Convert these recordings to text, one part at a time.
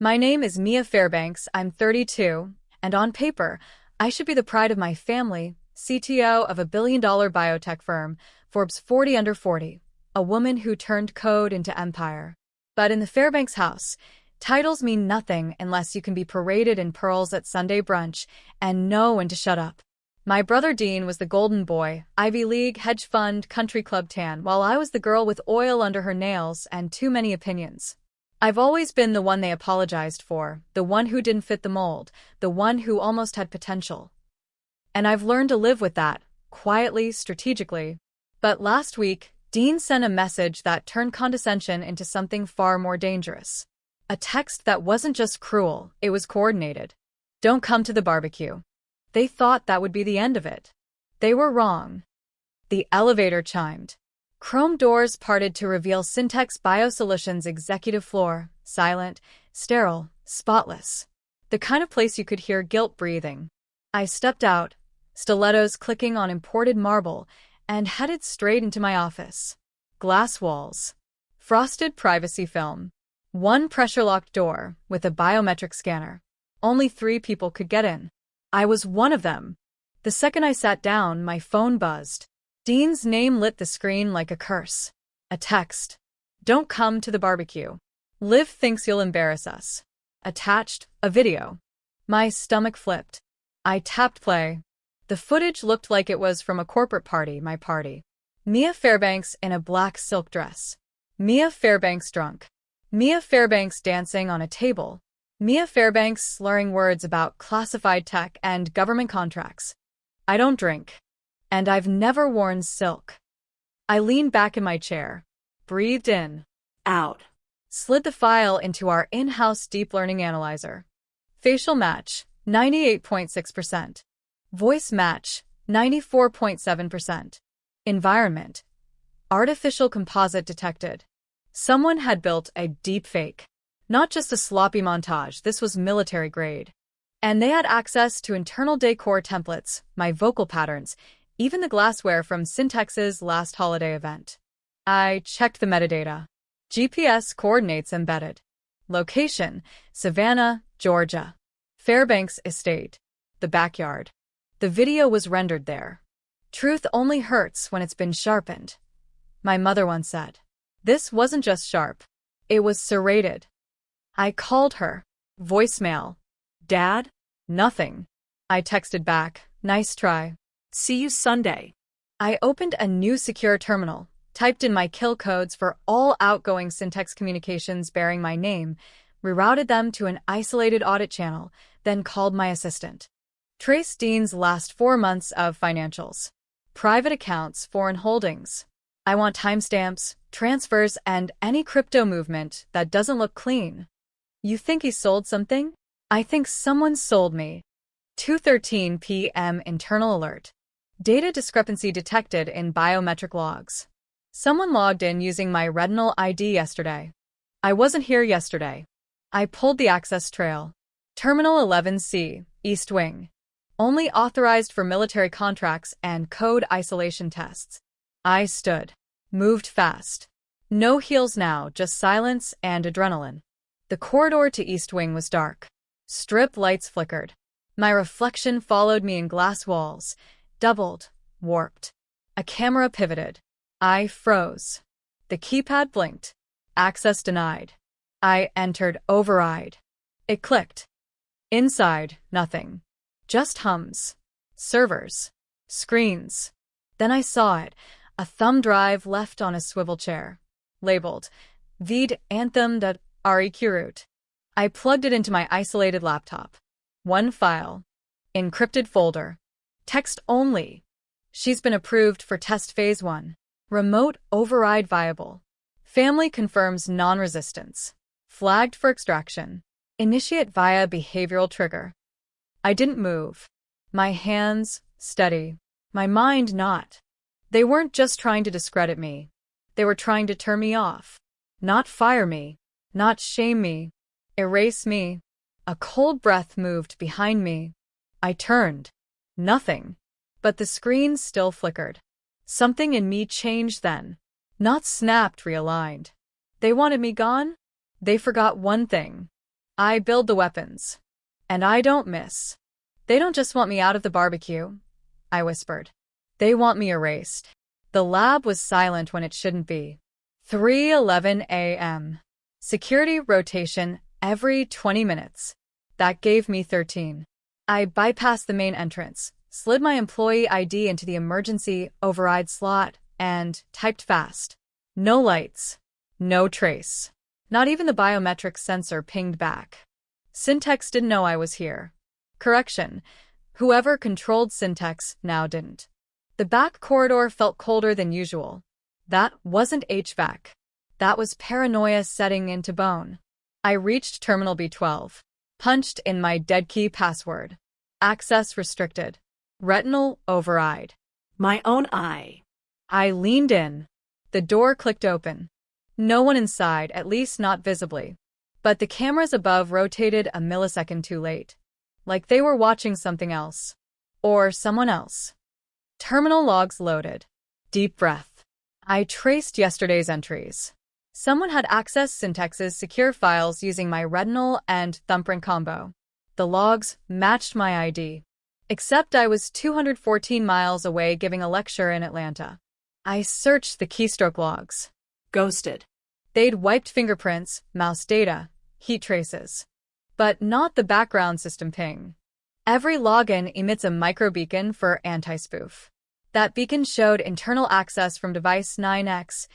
My name is Mia Fairbanks, I'm 32, and on paper, I should be the pride of my family, CTO of a billion-dollar biotech firm, Forbes 40 under 40, a woman who turned code into empire. But in the Fairbanks house, titles mean nothing unless you can be paraded in pearls at Sunday brunch and know when to shut up. My brother Dean was the golden boy, Ivy League, hedge fund, country club tan, while I was the girl with oil under her nails and too many opinions. I've always been the one they apologized for, the one who didn't fit the mold, the one who almost had potential. And I've learned to live with that, quietly, strategically. But last week, Dean sent a message that turned condescension into something far more dangerous. A text that wasn't just cruel, it was coordinated. Don't come to the barbecue. They thought that would be the end of it. They were wrong. The elevator chimed. Chrome doors parted to reveal Syntex Biosolutions' executive floor, silent, sterile, spotless. The kind of place you could hear guilt breathing. I stepped out, stilettos clicking on imported marble, and headed straight into my office. Glass walls. Frosted privacy film. One pressure-locked door with a biometric scanner. Only 3 people could get in. I was one of them. The second I sat down, my phone buzzed. Dean's name lit the screen like a curse. A text. Don't come to the barbecue. Liv thinks you'll embarrass us. Attached, a video. My stomach flipped. I tapped play. The footage looked like it was from a corporate party, my party. Mia Fairbanks in a black silk dress. Mia Fairbanks drunk. Mia Fairbanks dancing on a table. Mia Fairbanks slurring words about classified tech and government contracts. I don't drink. And I've never worn silk. I leaned back in my chair, breathed in, out, slid the file into our in-house deep learning analyzer. Facial match, 98.6%. Voice match, 94.7%. Environment. Artificial composite detected. Someone had built a deepfake. Not just a sloppy montage, this was military grade. And they had access to internal decor templates, my vocal patterns, even the glassware from Syntex's last holiday event. I checked the metadata. GPS coordinates embedded. Location, Savannah, Georgia. Fairbanks Estate. The backyard. The video was rendered there. Truth only hurts when it's been sharpened. My mother once said. This wasn't just sharp. It was serrated. I called her. Voicemail. Dad? Nothing. I texted back. Nice try. See you Sunday. I opened a new secure terminal, typed in my kill codes for all outgoing Syntex communications bearing my name, rerouted them to an isolated audit channel, then called my assistant. Trace Dean's last 4 months of financials. Private accounts, foreign holdings. I want timestamps, transfers, and any crypto movement that doesn't look clean. You think he sold something? I think someone sold me. 2:13 p.m. internal alert. Data discrepancy detected in biometric logs. Someone logged in using my retinal ID yesterday. I wasn't here yesterday. I pulled the access trail. Terminal 11C, East Wing. Only authorized for military contracts and code isolation tests. I stood. Moved fast. No heels now, just silence and adrenaline. The corridor to East Wing was dark. Strip lights flickered. My reflection followed me in glass walls. Doubled, warped. A camera pivoted. I froze. The keypad blinked. Access denied. I entered override. It clicked. Inside, nothing. Just hums. Servers. Screens. Then I saw it, a thumb drive left on a swivel chair. Labeled, Vid Anthem.REQroot. I plugged it into my isolated laptop. One file. Encrypted folder. Text only. She's been approved for test phase 1. Remote override viable. Family confirms non-resistance. Flagged for extraction. Initiate via behavioral trigger. I didn't move. My hands steady. My mind not. They weren't just trying to discredit me. They were trying to turn me off. Not fire me. Not shame me. Erase me. A cold breath moved behind me. I turned. Nothing. But the screen still flickered. Something in me changed then. Not snapped, realigned. They wanted me gone? They forgot one thing. I build the weapons. And I don't miss. They don't just want me out of the barbecue, I whispered. They want me erased. The lab was silent when it shouldn't be. 3:11 a.m. Security rotation every 20 minutes. That gave me 13. I bypassed the main entrance, slid my employee ID into the emergency override slot, and typed fast. No lights. No trace. Not even the biometric sensor pinged back. Syntax didn't know I was here. Correction. Whoever controlled Syntax now didn't. The back corridor felt colder than usual. That wasn't HVAC. That was paranoia setting into bone. I reached Terminal B12. Punched in my dead key password. Access restricted. Retinal override. My own eye. I leaned in. The door clicked open. No one inside, at least not visibly. But the cameras above rotated a millisecond too late. Like they were watching something else. Or someone else. Terminal logs loaded. Deep breath. I traced yesterday's entries. Someone had accessed Syntax's secure files using my retinal and thumbprint combo. The logs matched my ID. Except I was 214 miles away giving a lecture in Atlanta. I searched the keystroke logs. Ghosted. They'd wiped fingerprints, mouse data, heat traces. But not the background system ping. Every login emits a microbeacon for anti-spoof. That beacon showed internal access from device 9X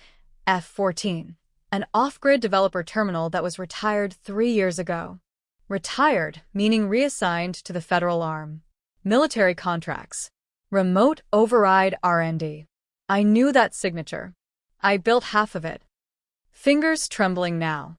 F14, an off-grid developer terminal that was retired 3 years ago. Retired, meaning reassigned to the federal arm. Military contracts. Remote override R&D. I knew that signature. I built half of it. Fingers trembling now.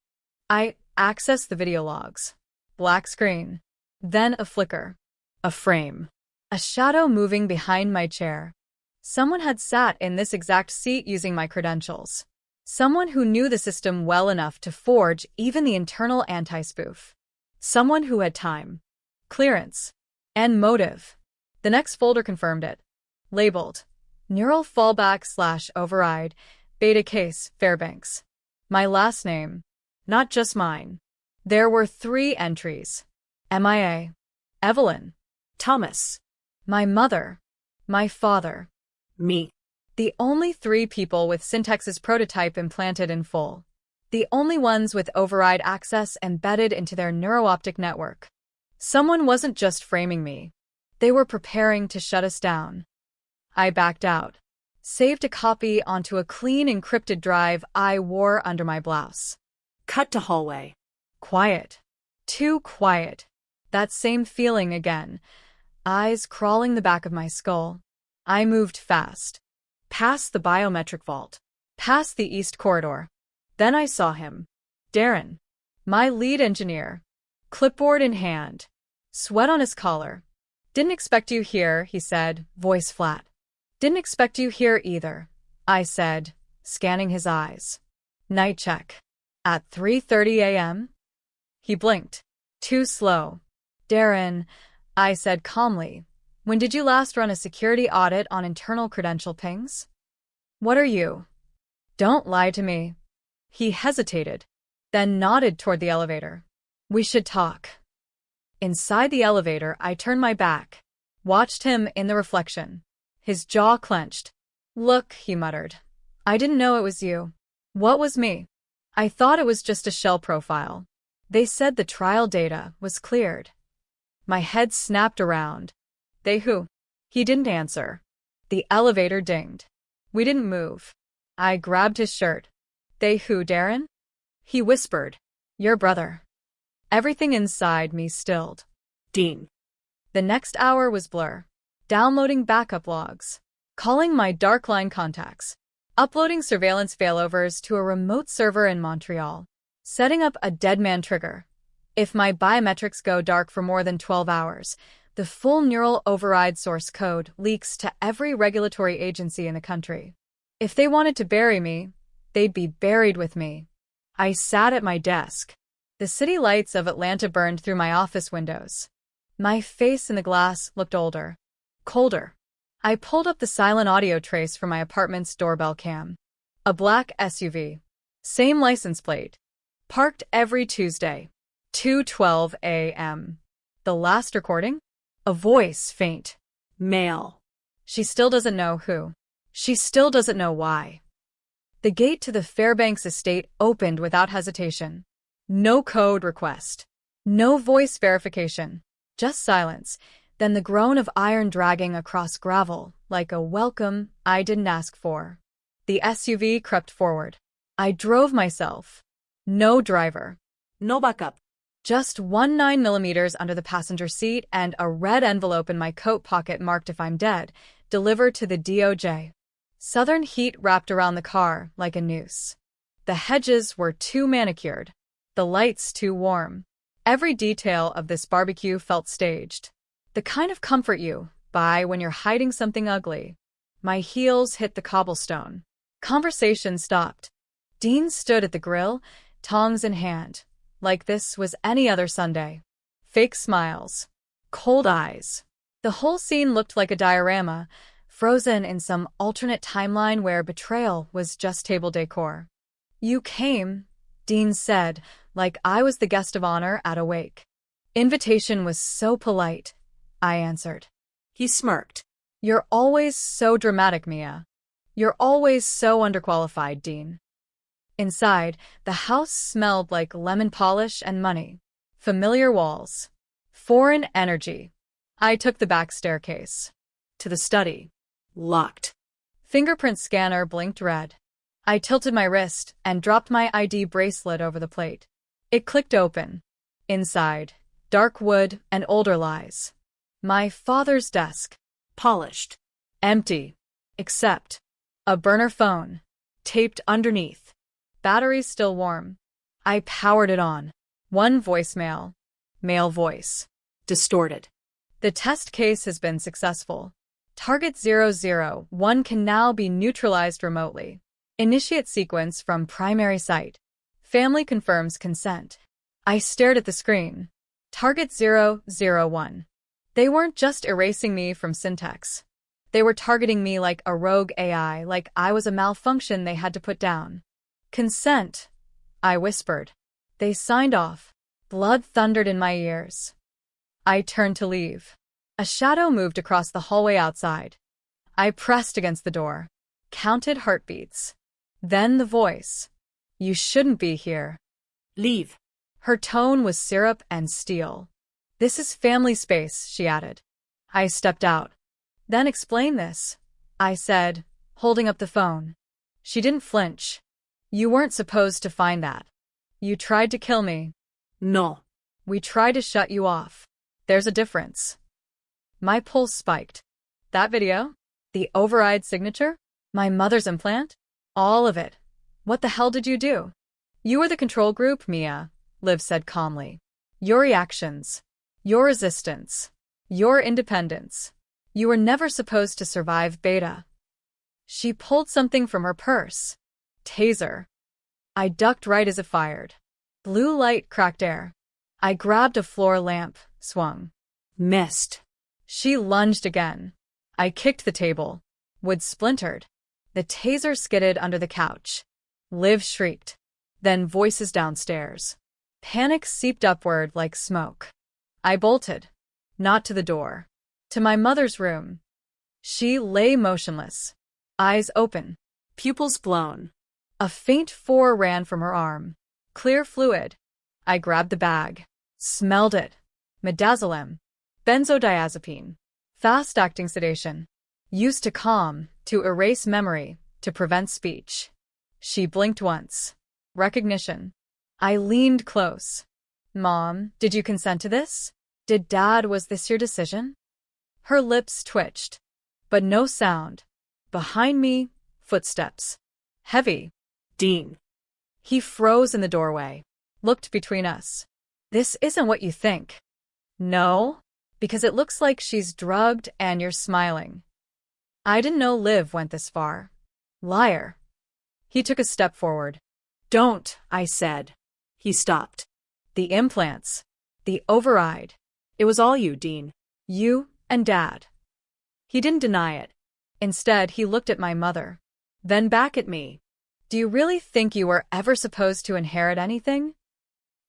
I accessed the video logs. Black screen. Then a flicker. A frame. A shadow moving behind my chair. Someone had sat in this exact seat using my credentials. Someone who knew the system well enough to forge even the internal anti-spoof. Someone who had time, clearance, and motive. The next folder confirmed it. Labeled, Neural Fallback/Override, Beta Case, Fairbanks. My last name, not just mine. There were 3 entries. MIA. Evelyn. Thomas. My mother. My father. Me. The only 3 people with Syntax's prototype implanted in full. The only ones with override access embedded into their neurooptic network. Someone wasn't just framing me. They were preparing to shut us down. I backed out. Saved a copy onto a clean encrypted drive I wore under my blouse. Cut to hallway. Quiet. Too quiet. That same feeling again. Eyes crawling the back of my skull. I moved fast. Past the biometric vault. Past the east corridor. Then I saw him. Darren. My lead engineer. Clipboard in hand. Sweat on his collar. Didn't expect you here, he said, voice flat. Didn't expect you here either, I said, scanning his eyes. Night check. At 3:30 a.m.? He blinked. Too slow. Darren, I said calmly. When did you last run a security audit on internal credential pings? What are you? Don't lie to me. He hesitated, then nodded toward the elevator. We should talk. Inside the elevator, I turned my back, watched him in the reflection. His jaw clenched. Look, he muttered. I didn't know it was you. What was me? I thought it was just a shell profile. They said the trial data was cleared. My head snapped around. They who? He didn't answer. The elevator dinged. We didn't move. I grabbed his shirt. They who, Darren? He whispered. Your brother. Everything inside me stilled. Dean. The next hour was blur. Downloading backup logs. Calling my dark line contacts. Uploading surveillance failovers to a remote server in Montreal. Setting up a dead man trigger. If my biometrics go dark for more than 12 hours, the full neural override source code leaks to every regulatory agency in the country. If they wanted to bury me, they'd be buried with me. I sat at my desk. The city lights of Atlanta burned through my office windows. My face in the glass looked older, colder. I pulled up the silent audio trace from my apartment's doorbell cam. A black SUV. Same license plate. Parked every Tuesday. 2:12 a.m. The last recording? A voice, faint. Male. She still doesn't know who. She still doesn't know why. The gate to the Fairbanks estate opened without hesitation. No code request. No voice verification. Just silence. Then the groan of iron dragging across gravel, like a welcome I didn't ask for. The SUV crept forward. I drove myself. No driver. No backup. Just 19 mm under the passenger seat and a red envelope in my coat pocket marked if I'm dead, delivered to the DOJ. Southern heat wrapped around the car like a noose. The hedges were too manicured. The lights too warm. Every detail of this barbecue felt staged. The kind of comfort you buy when you're hiding something ugly. My heels hit the cobblestone. Conversation stopped. Dean stood at the grill, tongs in hand, like this was any other Sunday. Fake smiles. Cold eyes. The whole scene looked like a diorama, frozen in some alternate timeline where betrayal was just table decor. You came, Dean said, like I was the guest of honor at a wake. Invitation was so polite, I answered. He smirked. You're always so dramatic, Mia. You're always so underqualified, Dean. Inside, the house smelled like lemon polish and money. Familiar walls. Foreign energy. I took the back staircase. To the study. Locked. Fingerprint scanner blinked red. I tilted my wrist and dropped my ID bracelet over the plate. It clicked open. Inside, dark wood and older lies. My father's desk. Polished. Empty. Except a burner phone. Taped underneath. Batteries still warm. I powered it on. One voicemail. Male voice. Distorted. The test case has been successful. Target 001 can now be neutralized remotely. Initiate sequence from primary site. Family confirms consent. I stared at the screen. Target 001. They weren't just erasing me from syntax. They were targeting me like a rogue AI, like I was a malfunction they had to put down. Consent, I whispered. They signed off. Blood thundered in my ears. I turned to leave. A shadow moved across the hallway outside. I pressed against the door. Counted heartbeats. Then the voice. You shouldn't be here. Leave. Her tone was syrup and steel. This is family space, she added. I stepped out. Then explain this, I said, holding up the phone. She didn't flinch. You weren't supposed to find that. You tried to kill me. No. We tried to shut you off. There's a difference. My pulse spiked. That video? The override signature? My mother's implant? All of it. What the hell did you do? You were the control group, Mia, Liv said calmly. Your reactions. Your resistance. Your independence. You were never supposed to survive beta. She pulled something from her purse. Taser. I ducked right as it fired. Blue light cracked air. I grabbed a floor lamp, swung. Missed. She lunged again. I kicked the table. Wood splintered. The taser skidded under the couch. Liv shrieked. Then voices downstairs. Panic seeped upward like smoke. I bolted. Not to the door. To my mother's room. She lay motionless. Eyes open. Pupils blown. A faint four ran from her arm. Clear fluid. I grabbed the bag. Smelled it. Midazolam. Benzodiazepine. Fast-acting sedation. Used to calm, to erase memory, to prevent speech. She blinked once. Recognition. I leaned close. Mom, did you consent to this? Did Dad, was this your decision? Her lips twitched. But no sound. Behind me, footsteps. Heavy. Dean. He froze in the doorway. Looked between us. This isn't what you think. No? Because it looks like she's drugged and you're smiling. I didn't know Liv went this far. Liar. He took a step forward. Don't, I said. He stopped. The implants. The override. It was all you, Dean. You and Dad. He didn't deny it. Instead, he looked at my mother. Then back at me. Do you really think you were ever supposed to inherit anything?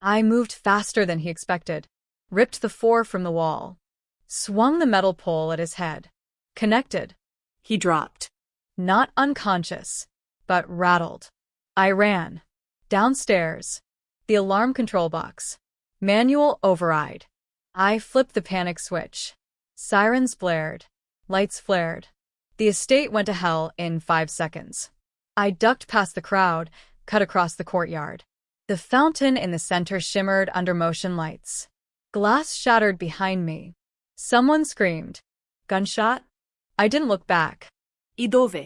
I moved faster than he expected, ripped the 4 from the wall, swung the metal pole at his head. Connected. He dropped. Not unconscious, but rattled. I ran. Downstairs. The alarm control box. Manual override. I flipped the panic switch. Sirens blared. Lights flared. The estate went to hell in 5 seconds. I ducked past the crowd, cut across the courtyard. The fountain in the center shimmered under motion lights. Glass shattered behind me. Someone screamed. Gunshot? I didn't look back. I dove?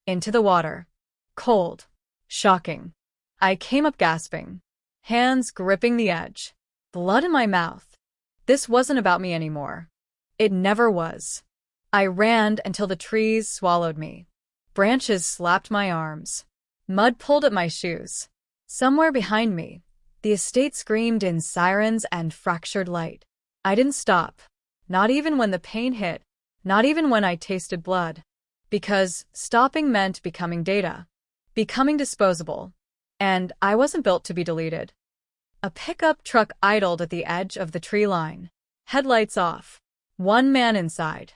Into the water. Cold. Shocking. I came up gasping. Hands gripping the edge. Blood in my mouth. This wasn't about me anymore. It never was. I ran until the trees swallowed me. Branches slapped my arms. Mud pulled at my shoes. Somewhere behind me, the estate screamed in sirens and fractured light. I didn't stop. Not even when the pain hit. Not even when I tasted blood. Because stopping meant becoming data. Becoming disposable. And I wasn't built to be deleted. A pickup truck idled at the edge of the tree line. Headlights off. One man inside.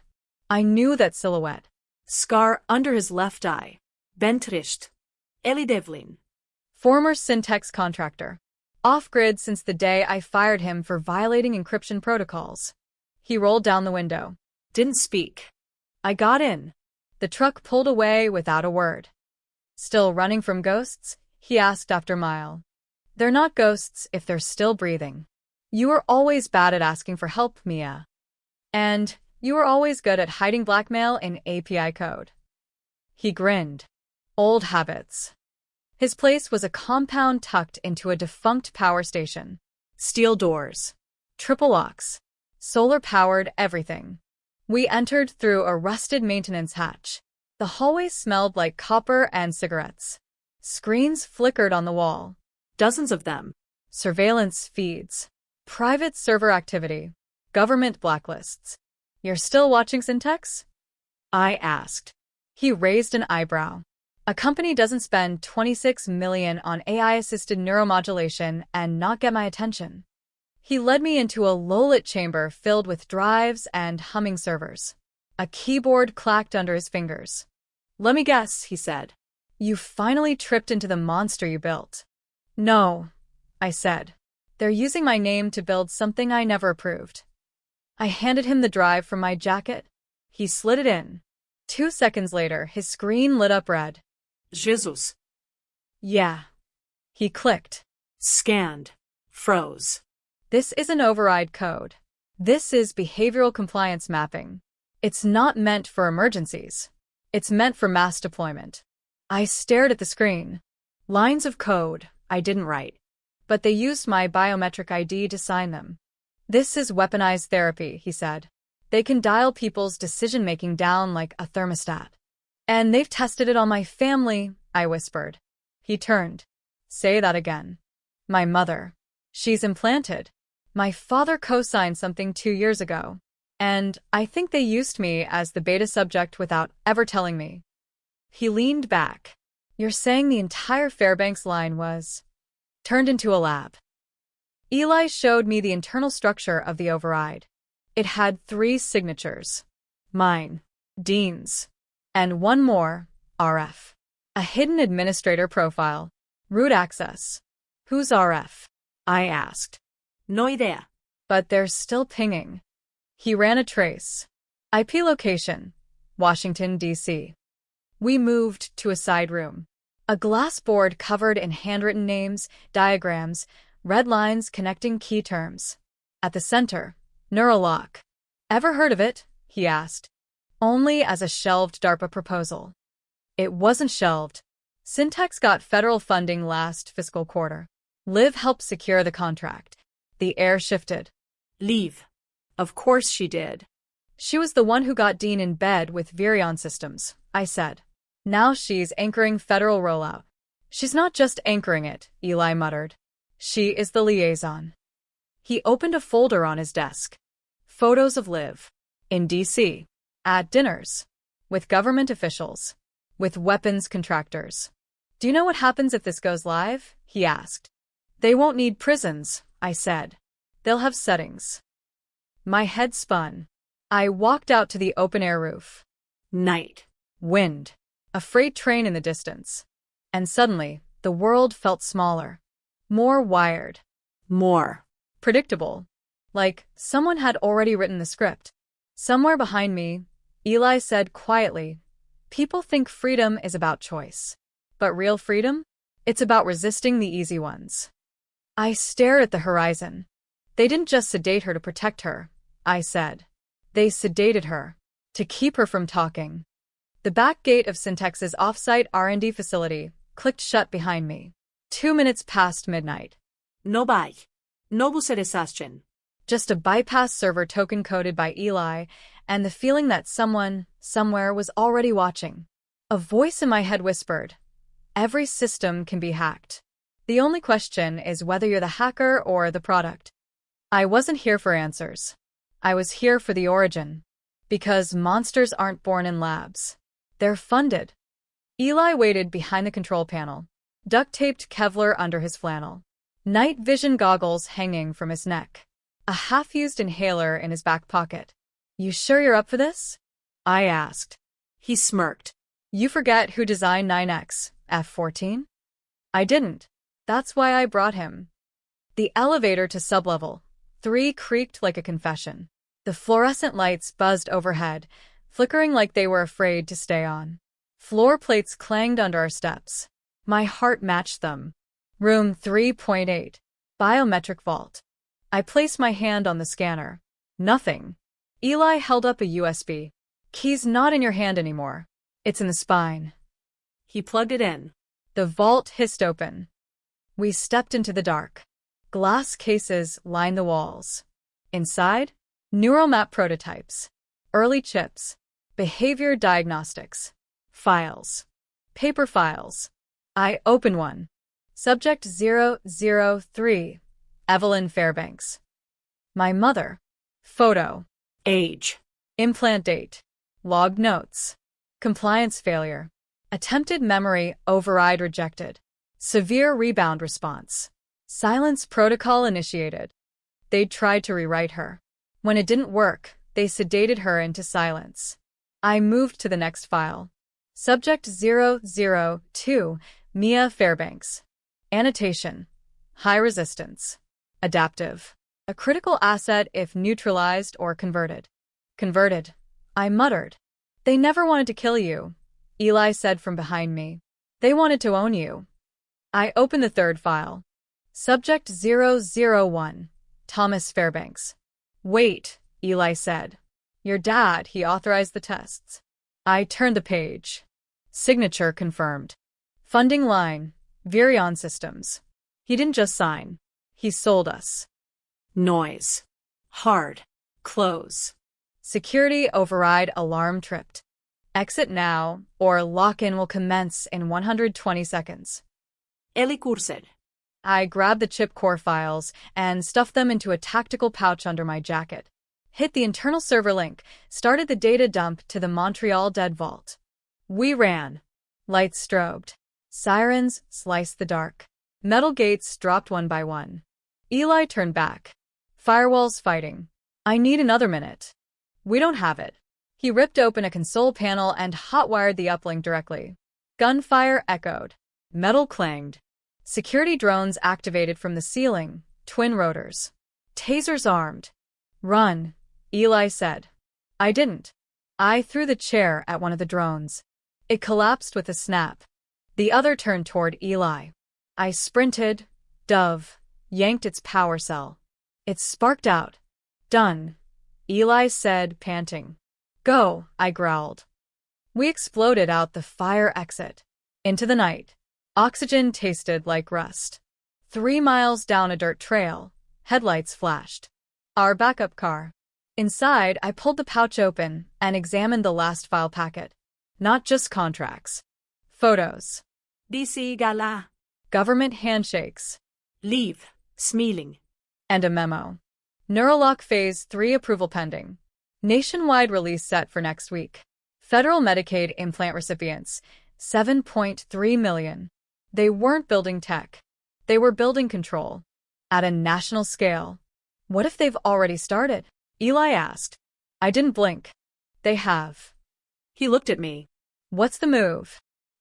I knew that silhouette. Scar under his left eye. Bentricht. Eli Devlin. Former Syntex contractor. Off-grid since the day I fired him for violating encryption protocols. He rolled down the window. Didn't speak. I got in. The truck pulled away without a word. Still running from ghosts? He asked after a mile. They're not ghosts if they're still breathing. You were always bad at asking for help, Mia. And you were always good at hiding blackmail in API code. He grinned. Old habits. His place was a compound tucked into a defunct power station. Steel doors. Triple locks. Solar-powered everything. We entered through a rusted maintenance hatch. The hallway smelled like copper and cigarettes. Screens flickered on the wall. Dozens of them. Surveillance feeds. Private server activity. Government blacklists. You're still watching Syntex? I asked. He raised an eyebrow. A company doesn't spend $26 million on AI-assisted neuromodulation and not get my attention. He led me into a low-lit chamber filled with drives and humming servers. A keyboard clacked under his fingers. Let me guess, he said. You finally tripped into the monster you built. No, I said. They're using my name to build something I never approved. I handed him the drive from my jacket. He slid it in. 2 seconds later, his screen lit up red. Jesus. Yeah. He clicked. Scanned. Froze. This isn't override code. This is behavioral compliance mapping. It's not meant for emergencies. It's meant for mass deployment. I stared at the screen. Lines of code I didn't write. But they used my biometric ID to sign them. This is weaponized therapy, he said. They can dial people's decision-making down like a thermostat. And they've tested it on my family, I whispered. He turned. Say that again. My mother. She's implanted. My father co-signed something 2 years ago. And I think they used me as the beta subject without ever telling me. He leaned back. You're saying the entire Fairbanks line was turned into a lab. Eli showed me the internal structure of the override. It had 3 signatures. Mine. Dean's. And one more, RF. A hidden administrator profile. Root access. Who's RF? I asked. No idea. But they're still pinging. He ran a trace. IP location. Washington, D.C. We moved to a side room. A glass board covered in handwritten names, diagrams, red lines connecting key terms. At the center, Neuralock. Ever heard of it? He asked. Only as a shelved DARPA proposal. It wasn't shelved. Syntex got federal funding last fiscal quarter. Liv helped secure the contract. The air shifted. Leave. Of course she did. She was the one who got Dean in bed with Virion Systems, I said. Now she's anchoring federal rollout. She's not just anchoring it, Eli muttered. She is the liaison. He opened a folder on his desk. Photos of Liv. In D.C. At dinners. With government officials. With weapons contractors. Do you know what happens if this goes live? He asked. They won't need prisons, I said. They'll have settings. My head spun. I walked out to the open-air roof. Night. Wind. A freight train in the distance. And suddenly, the world felt smaller. More wired. More. Predictable. Like someone had already written the script. Somewhere behind me, Eli said quietly, "People think freedom is about choice. But real freedom? It's about resisting the easy ones." I stared at the horizon. They didn't just sedate her to protect her, I said. They sedated her to keep her from talking. The back gate of Syntex's off-site R&D facility clicked shut behind me. 2 minutes past midnight. No buy. No buseresaschen. Just a bypass server token coded by Eli, and the feeling that someone, somewhere, was already watching. A voice in my head whispered, "Every system can be hacked. The only question is whether you're the hacker or the product." I wasn't here for answers. I was here for the origin. Because monsters aren't born in labs. They're funded. Eli waited behind the control panel, duct-taped Kevlar under his flannel, night vision goggles hanging from his neck, a half-used inhaler in his back pocket. "You sure you're up for this?" I asked. He smirked. "You forget who designed 9X, F-14? I didn't. That's why I brought him." The elevator to sublevel 3 creaked like a confession. The fluorescent lights buzzed overhead, flickering like they were afraid to stay on. Floor plates clanged under our steps. My heart matched them. Room 3.8. Biometric vault. I placed my hand on the scanner. Nothing. Eli held up a USB. "Key's not in your hand anymore. It's in the spine." He plugged it in. The vault hissed open. We stepped into the dark. Glass cases lined the walls. Inside, neural map prototypes, early chips, behavior diagnostics, files, paper files. I opened one. Subject 003, Evelyn Fairbanks. My mother. Photo. Age. Implant date. Logged notes. Compliance failure. Attempted memory override rejected. Severe rebound response. Silence protocol initiated. They'd tried to rewrite her. When it didn't work, they sedated her into silence. I moved to the next file. Subject 002, Mia Fairbanks. Annotation. High resistance. Adaptive. A critical asset if neutralized or converted. Converted. I muttered. "They never wanted to kill you," Eli said from behind me. "They wanted to own you." I opened the third file. Subject 001, Thomas Fairbanks. "Wait," Eli said. "Your dad, he authorized the tests." I turned the page. Signature confirmed. Funding line, Virion Systems. He didn't just sign. He sold us. Noise. Hard. Close. Security override alarm tripped. Exit now, or lock-in will commence in 120 seconds. Eli Kurser. I grabbed the chip core files and stuffed them into a tactical pouch under my jacket. Hit the internal server link, started the data dump to the Montreal Dead Vault. We ran. Lights strobed. Sirens sliced the dark. Metal gates dropped one by one. Eli turned back. Firewalls fighting. "I need another minute." "We don't have it." He ripped open a console panel and hot-wired the uplink directly. Gunfire echoed. Metal clanged. Security drones activated from the ceiling, twin rotors. Tasers armed. "Run," Eli said. I didn't. I threw the chair at one of the drones. It collapsed with a snap. The other turned toward Eli. I sprinted. Dove yanked its power cell. It sparked out. "Done," Eli said, panting. "Go," I growled. We exploded out the fire exit. Into the night. Oxygen tasted like rust. 3 miles down a dirt trail, headlights flashed. Our backup car. Inside, I pulled the pouch open and examined the last file packet. Not just contracts. Photos. DC Gala. Government handshakes. Leave. Smiling. And a memo. Neurolock Phase 3 approval pending. Nationwide release set for next week. Federal Medicaid implant recipients, 7.3 million. They weren't building tech. They were building control. At a national scale. What if they've already started? Eli asked. I didn't blink. They have. He looked at me. What's the move?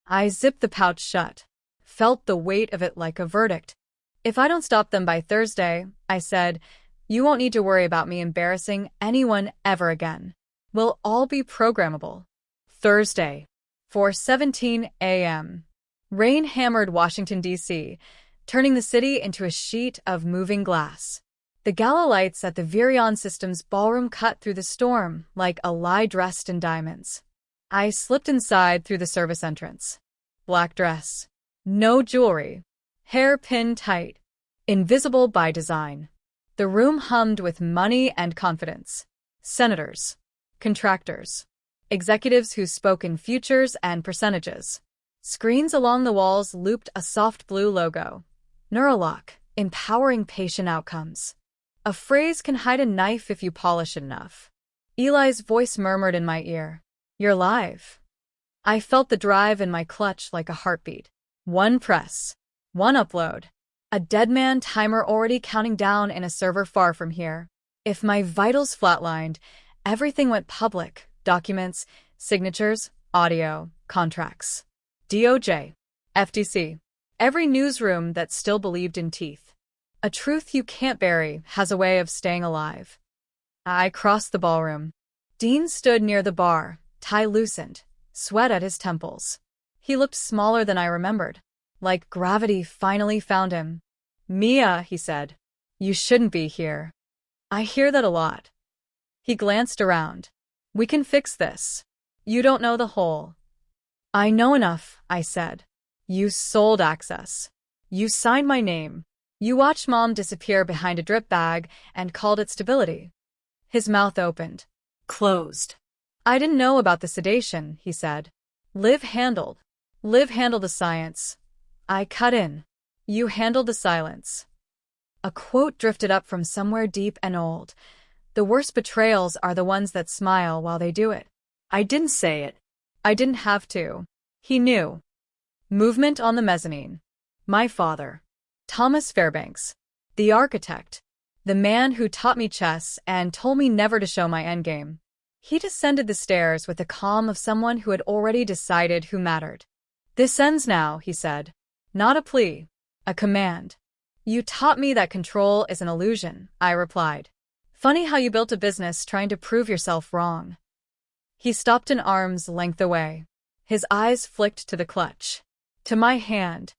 I zipped the pouch shut. Felt the weight of it like a verdict. If I don't stop them by Thursday, I said, you won't need to worry about me embarrassing anyone ever again. We'll all be programmable. Thursday. 4:17 a.m. Rain hammered Washington, D.C., turning the city into a sheet of moving glass. The gala lights at the Virion Systems ballroom cut through the storm like a lie dressed in diamonds. I slipped inside through the service entrance. Black dress. No jewelry. Hair pinned tight. Invisible by design. The room hummed with money and confidence. Senators. Contractors. Executives who spoke in futures and percentages. Screens along the walls looped a soft blue logo. Neurolock, empowering patient outcomes. A phrase can hide a knife if you polish it enough. Eli's voice murmured in my ear. You're live. I felt the drive in my clutch like a heartbeat. One press. One upload. A deadman timer already counting down in a server far from here. If my vitals flatlined, everything went public. Documents, signatures, audio, contracts. DOJ. FTC. Every newsroom that still believed in teeth. A truth you can't bury has a way of staying alive. I crossed the ballroom. Dean stood near the bar, tie loosened, sweat at his temples. He looked smaller than I remembered, like gravity finally found him. Mia, he said, you shouldn't be here. I hear that a lot. He glanced around. We can fix this. You don't know the whole. I know enough, I said. You sold access. You signed my name. You watched Mom disappear behind a drip bag and called it stability. His mouth opened. Closed. I didn't know about the sedation, he said. Liv handled. Liv handled the science. I cut in. You handled the silence. A quote drifted up from somewhere deep and old. The worst betrayals are the ones that smile while they do it. I didn't say it. I didn't have to. He knew. Movement on the mezzanine. My father. Thomas Fairbanks. The architect. The man who taught me chess and told me never to show my endgame. He descended the stairs with the calm of someone who had already decided who mattered. This ends now, he said. Not a plea. A command. You taught me that control is an illusion, I replied. Funny how you built a business trying to prove yourself wrong. He stopped an arm's length away. His eyes flicked to the clutch. To my hand.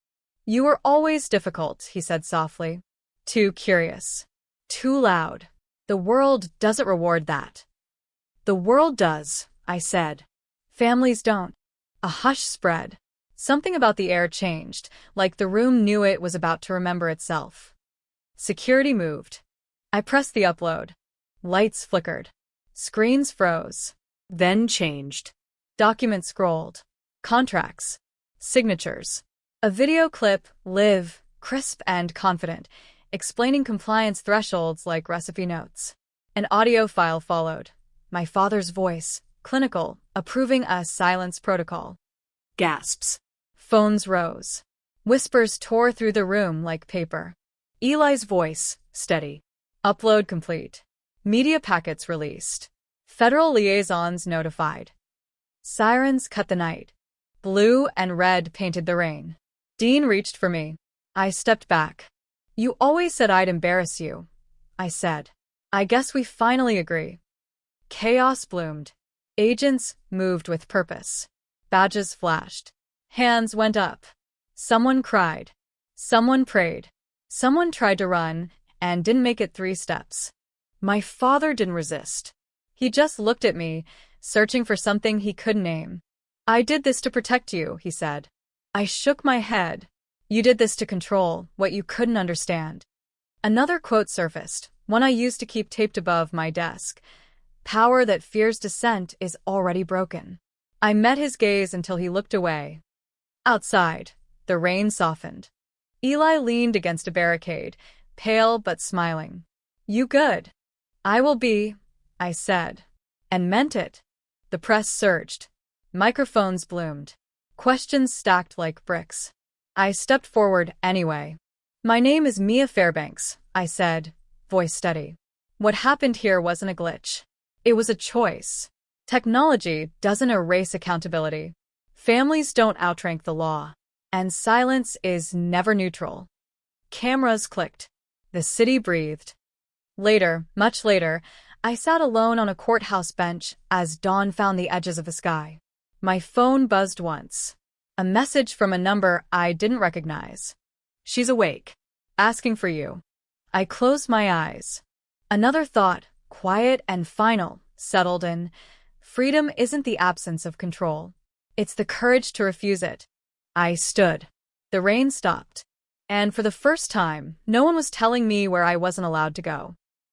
You were always difficult, he said softly. Too curious. Too loud. The world doesn't reward that. The world does, I said. Families don't. A hush spread. Something about the air changed, like the room knew it was about to remember itself. Security moved. I pressed the upload. Lights flickered. Screens froze. Then changed. Documents scrolled. Contracts. Signatures. A video clip, live, crisp and confident, explaining compliance thresholds like recipe notes. An audio file followed. My father's voice, clinical, approving a silence protocol. Gasps. Phones rose. Whispers tore through the room like paper. Eli's voice, steady. Upload complete. Media packets released. Federal liaisons notified. Sirens cut the night. Blue and red painted the rain. Dean reached for me. I stepped back. You always said I'd embarrass you, I said. I guess we finally agree. Chaos bloomed. Agents moved with purpose. Badges flashed. Hands went up. Someone cried. Someone prayed. Someone tried to run and didn't make it 3 steps. My father didn't resist. He just looked at me, searching for something he couldn't name. I did this to protect you, he said. I shook my head. You did this to control what you couldn't understand. Another quote surfaced, one I used to keep taped above my desk. Power that fears dissent is already broken. I met his gaze until he looked away. Outside, the rain softened. Eli leaned against a barricade, pale but smiling. You good? I will be, I said. And meant it. The press surged. Microphones bloomed. Questions stacked like bricks. I stepped forward anyway. My name is Mia Fairbanks, I said, voice steady. What happened here wasn't a glitch. It was a choice. Technology doesn't erase accountability. Families don't outrank the law. And silence is never neutral. Cameras clicked. The city breathed. Later, much later, I sat alone on a courthouse bench as dawn found the edges of the sky. My phone buzzed once. A message from a number I didn't recognize. She's awake. Asking for you. I closed my eyes. Another thought, quiet and final, settled in. Freedom isn't the absence of control. It's the courage to refuse it. I stood. The rain stopped. And for the first time, no one was telling me where I wasn't allowed to go.